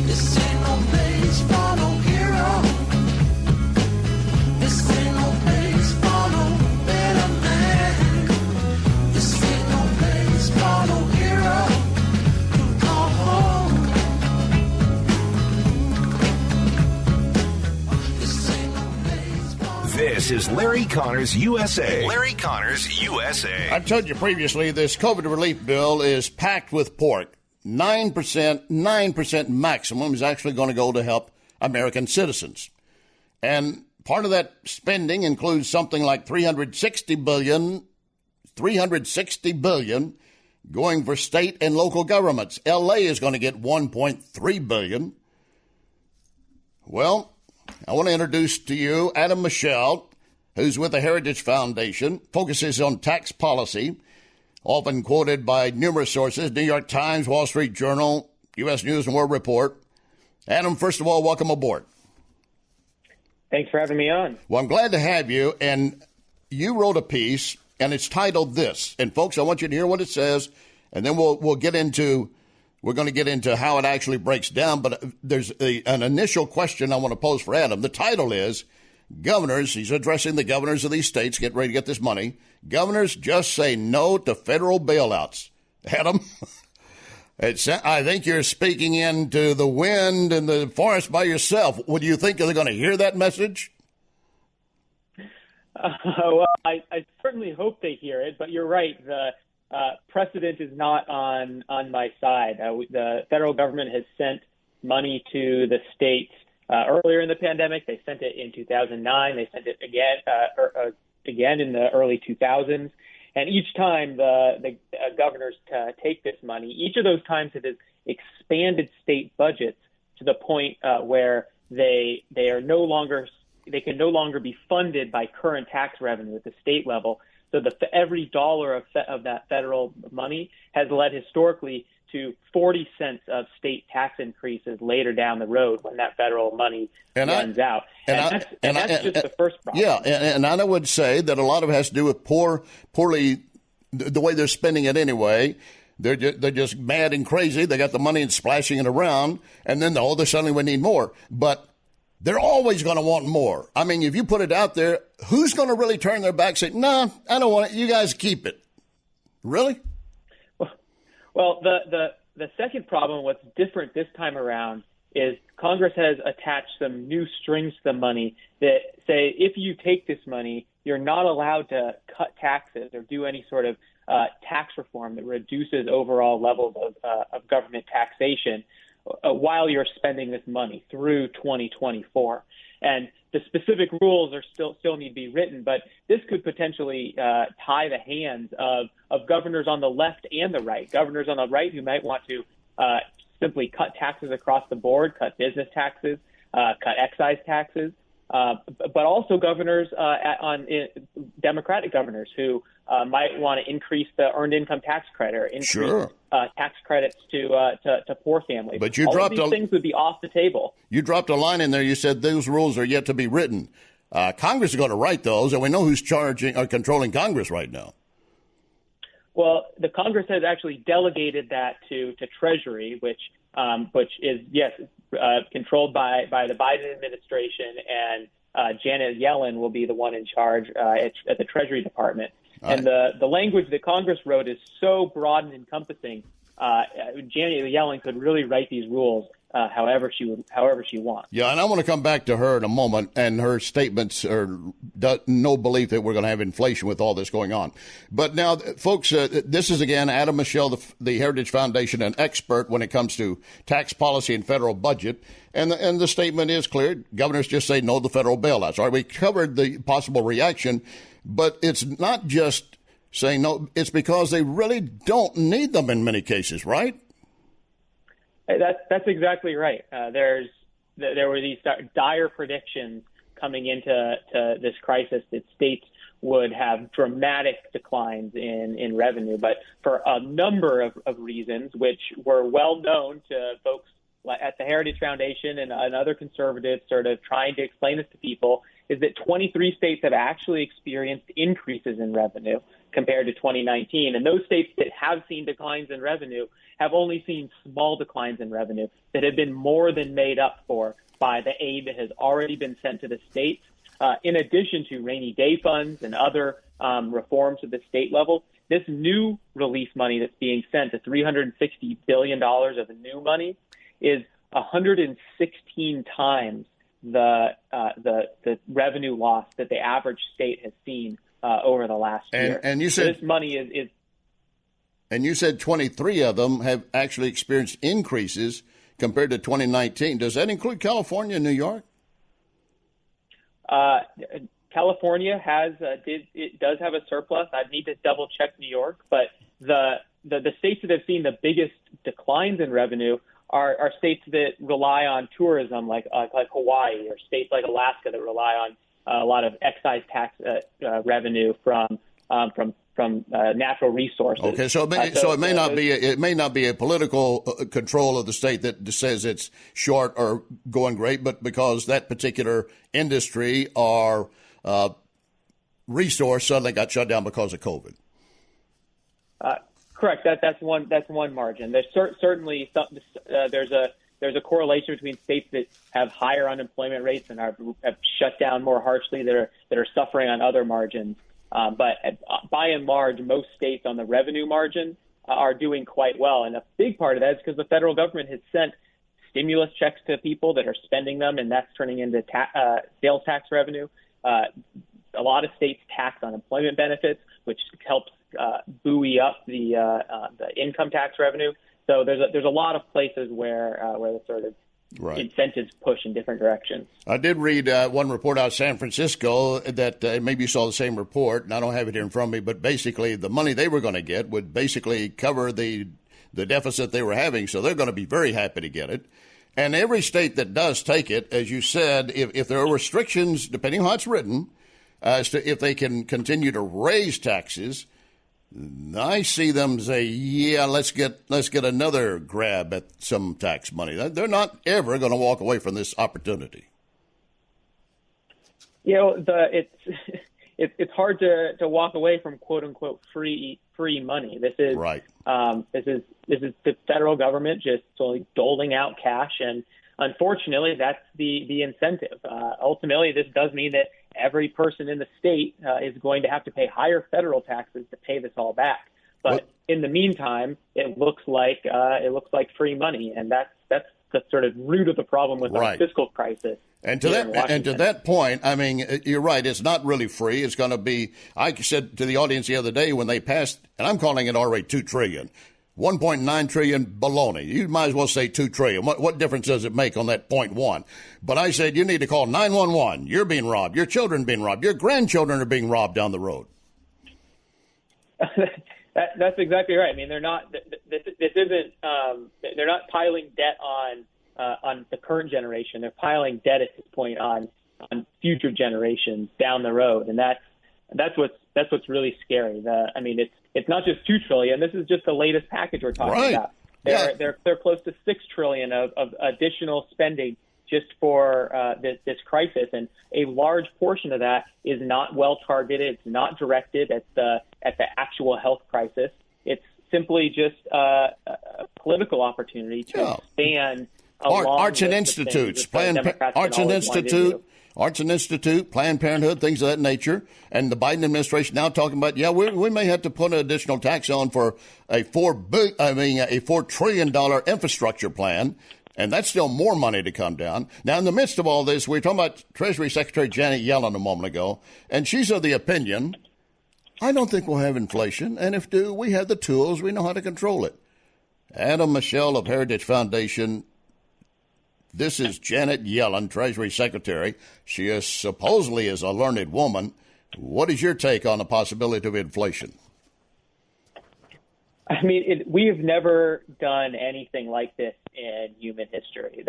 This ain't no place for no hero. This ain't no place for no better man. This ain't no place for no hero to call home. This ain't no place for. This is Larry Connors USA. Larry Connors USA. I told you previously this COVID relief bill is packed with pork. 9% maximum is actually going to go to help American citizens. And part of that spending includes something like $360 billion going for state and local governments. L.A. is going to get $1.3 billion. Well, I want to introduce to you Adam Michel, who's with the Heritage Foundation, focuses on tax policy, often quoted by numerous sources, New York Times, Wall Street Journal, U.S. News and World Report. Adam, first of all, welcome aboard. Thanks for having me on. Well, I'm glad to have you. And you wrote a piece, and it's titled this. And, folks, I want you to hear what it says, and then we're going to get into how it actually breaks down. But there's an initial question I want to pose for Adam. The title is, Governors, he's addressing the governors of these states, get ready to get this money. Governors just say no to federal bailouts. Adam, I think you're speaking into the wind and the forest by yourself. Would you think they're going to hear that message? Well, I certainly hope they hear it, but you're right. The precedent is not on my side. The federal government has sent money to the states earlier in the pandemic. They sent it in 2009. They sent it again in the early 2000s. And each time the governors take this money, each of those times it has expanded state budgets to the point where they can no longer be funded by current tax revenue at the state level. So every dollar of that federal money has led historically to 40 cents of state tax increases later down the road when that federal money runs out. And that's just the first problem. Yeah, and I would say that a lot of it has to do with poorly the way they're spending it anyway. They're just mad and crazy. They got the money and splashing it around, and then suddenly we need more. But they're always going to want more. I mean, if you put it out there, who's going to really turn their back and say, no, I don't want it. You guys keep it. Really? Well, the second problem, what's different this time around, is Congress has attached some new strings to the money that say if you take this money, you're not allowed to cut taxes or do any sort of tax reform that reduces overall levels of government taxation while you're spending this money through 2024. And the specific rules are still need to be written, but this could potentially tie the hands of governors on the left and the right. Governors on the right who might want to simply cut taxes across the board, cut business taxes, cut excise taxes, but also governors Democratic governors who might want to increase the earned income tax credit or increase tax credits to poor families. But you all dropped of these things would be off the table. You dropped a line in there. You said those rules are yet to be written. Congress is going to write those, and we know who's controlling Congress right now. Well, the Congress has actually delegated that to Treasury, which is, yes, controlled by the Biden administration, and Janet Yellen will be the one in charge at the Treasury Department. And the language that Congress wrote is so broad and encompassing. Janet Yellen could really write these rules however she wants. Yeah, and I want to come back to her in a moment, and her statements are no belief that we're going to have inflation with all this going on. But now, folks, this is, again, Adam Michel, the Heritage Foundation, an expert when it comes to tax policy and federal budget. And the statement is clear. Governors just say no to federal bailouts. All right, we covered the possible reaction, but it's not just saying no. It's because they really don't need them in many cases, right? That's exactly right. There were these dire predictions coming into this crisis that states would have dramatic declines in revenue, but for a number of reasons, which were well known to folks at the Heritage Foundation and other conservatives sort of trying to explain this to people is that 23 states have actually experienced increases in revenue compared to 2019. And those states that have seen declines in revenue have only seen small declines in revenue that have been more than made up for by the aid that has already been sent to the states, in addition to rainy day funds and other reforms at the state level. This new relief money that's being sent, the $360 billion of new money, is 116 times the revenue loss that the average state has seen over the last year. And you said so this money is. And you said 23 of them have actually experienced increases compared to 2019. Does that include California and New York? California does have a surplus. I'd need to double check New York, but the states that have seen the biggest declines in revenue are states that rely on tourism, like Hawaii, or states like Alaska that rely on a lot of excise tax revenue from natural resources. Okay, so it may not be a political control of the state that says it's short or going great, but because that particular industry or resource suddenly got shut down because of COVID. Correct. That's one margin. There's certainly there's a correlation between states that have higher unemployment rates and have shut down more harshly that are suffering on other margins. But by and large, most states on the revenue margin are doing quite well. And a big part of that is because the federal government has sent stimulus checks to people that are spending them, and that's turning into sales tax revenue. A lot of states tax unemployment benefits, which helps buoy up the income tax revenue. So there's a lot of places where the sort of incentives push in different directions. I did read one report out of San Francisco that maybe you saw the same report, and I don't have it here in front of me, but basically the money they were going to get would basically cover the deficit they were having, so they're going to be very happy to get it. And every state that does take it, as you said, if there are restrictions, depending on how it's written, as to if they can continue to raise taxes, I see them say, yeah, let's get another grab at some tax money. They're not ever going to walk away from this opportunity. You know, it's hard to walk away from quote unquote free money. This is right. This is the federal government just slowly doling out cash, and unfortunately, that's the incentive. Ultimately, this does mean that every person in the state is going to have to pay higher federal taxes to pay this all back. But in the meantime, it looks like free money, and that's the sort of root of the problem with our fiscal crisis. And to that point, I mean, you're right. It's not really free. It's going to be. I said to the audience the other day when they passed, and I'm calling it already $2 trillion. 1.9 trillion baloney. You might as well say 2 trillion. What difference does it make on that 0.1? But I said you need to call 911. You're being robbed. Your children are being robbed. Your grandchildren are being robbed down the road. That's exactly right. I mean, they're not. This isn't. They're not piling debt on the current generation. They're piling debt at this point on future generations down the road, and that's what's really scary. It's not just $2 trillion. This is just the latest package we're talking about. They're close to $6 trillion of additional spending just for this crisis, and a large portion of that is not well targeted. It's not directed at the actual health crisis. It's simply just a political opportunity to expand arts and institutes, Arts and Institute, Planned Parenthood, things of that nature, and the Biden administration now talking about, we may have to put an additional tax on for a $4 trillion infrastructure plan, and that's still more money to come down. Now, in the midst of all this, we were talking about Treasury Secretary Janet Yellen a moment ago, and she's of the opinion, I don't think we'll have inflation, and if do, we have the tools, we know how to control it. Adam Michel of Heritage Foundation. This is Janet Yellen, Treasury Secretary. She is supposedly a learned woman. What is your take on the possibility of inflation? I mean, we have never done anything like this in human history.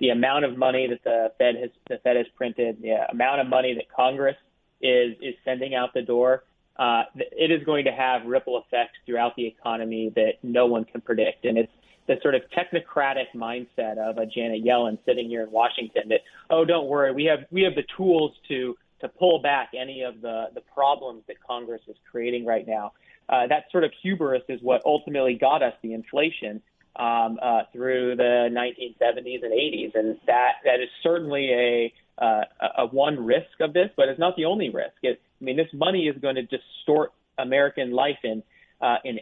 The amount of money that the Fed has printed, the amount of money that Congress is sending out the door, it is going to have ripple effects throughout the economy that no one can predict. And it's the sort of technocratic mindset of a Janet Yellen sitting here in Washington that, oh, don't worry, we have the tools to to pull back any of the problems that Congress is creating right now. That sort of hubris is what ultimately got us the inflation through the 1970s and 80s, and that is certainly a one risk of this, but it's not the only risk. This money is going to distort American life in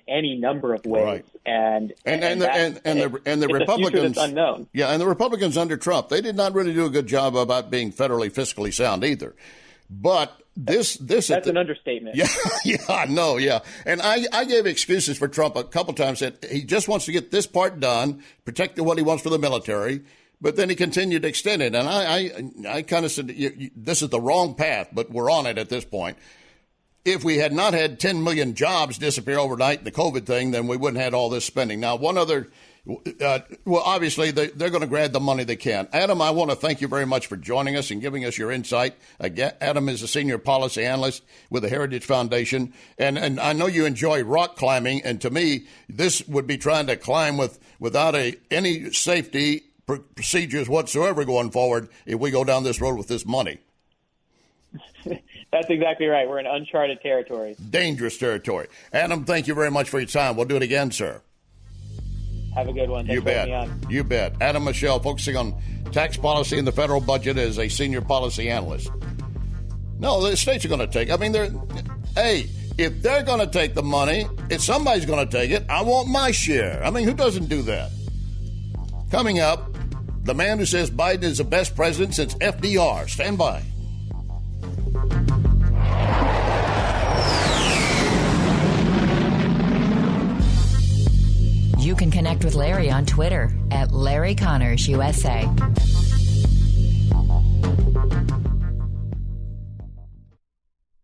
any number of ways, right. and the Republicans, unknown. Yeah, and the Republicans under Trump, they did not really do a good job about being federally fiscally sound either. But that's an understatement. Yeah, I know. Yeah, and I gave excuses for Trump a couple times that he just wants to get this part done, protect what he wants for the military. But then he continued to extend it, and I kind of said, this is the wrong path, but we're on it at this point. If we had not had 10 million jobs disappear overnight in the COVID thing, then we wouldn't have had all this spending. Now, one other, obviously, they're going to grab the money they can. Adam, I want to thank you very much for joining us and giving us your insight. Adam is a senior policy analyst with the Heritage Foundation, and I know you enjoy rock climbing, and to me, this would be trying to climb without any safety procedures whatsoever going forward if we go down this road with this money. That's exactly right. We're in uncharted territory. Dangerous territory. Adam, thank you very much for your time. We'll do it again, sir. Have a good one. Thanks you bet. For having me on. You bet. Adam Michel, focusing on tax policy and the federal budget as a senior policy analyst. No, the states are going to take. If they're going to take the money, if somebody's going to take it, I want my share. Who doesn't do that? Coming up, the man who says Biden is the best president since FDR. Stand by. You can connect with Larry on Twitter @LarryConnorsUSA.